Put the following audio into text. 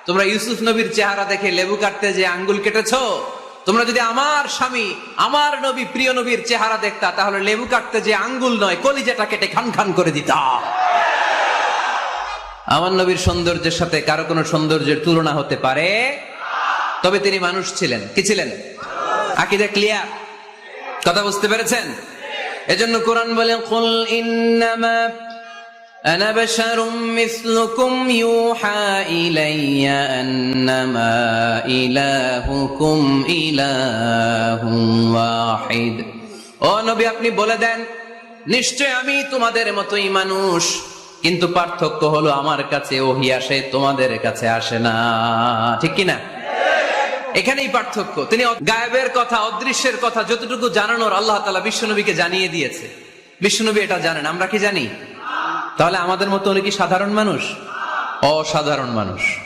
তোমরা ইউসুফ নবীর চেহারা দেখে লেবু কাটতে যে আঙ্গুল কেটেছো, তোমরা যদি আমার স্বামী আমার নবী প্রিয় নবীর চেহারা দেখতা, তাহলে লেবু কাটতে যে আঙ্গুল নয় কলিজাটা কেটে খান খান করে দিতা। আমার নবীর সৌন্দর্যের সাথে কারো কোনো সৌন্দর্যের তুলনা হতে পারে? তবে তিনি মানুষ ছিলেন। কি ছিলেন? আকীদা ক্লিয়ার? কথা বুঝতে পেরেছেন? এজন্য কোরআন বলে, কুল ইন্নামা আনা বাশারুম মিসলুকুম ইউহা ইলাইয়া আন্নামা ইলাহুকুম ইলাহুন ওয়াহিদ। ও নবী, আপনি বলে দেন, নিশ্চয় আমি তোমাদের মতোই মানুষ, কিন্তু পার্থক্য হলো আমার কাছে ওহী আসে, তোমাদের কাছে আসে না। ঠিক কি না? এখানেই পার্থক্য। তিনি গায়েবের কথা, অদৃশ্যের কথা যতটুকু জানানোর আল্লাহ তাআলা বিশ্বনবীকে জানিয়ে দিয়েছে। বিশ্বনবী এটা জানেন, আমরা কি জানি? তাহলে আমাদের মতো উনি কি সাধারণ মানুষ? অসাধারণ মানুষ।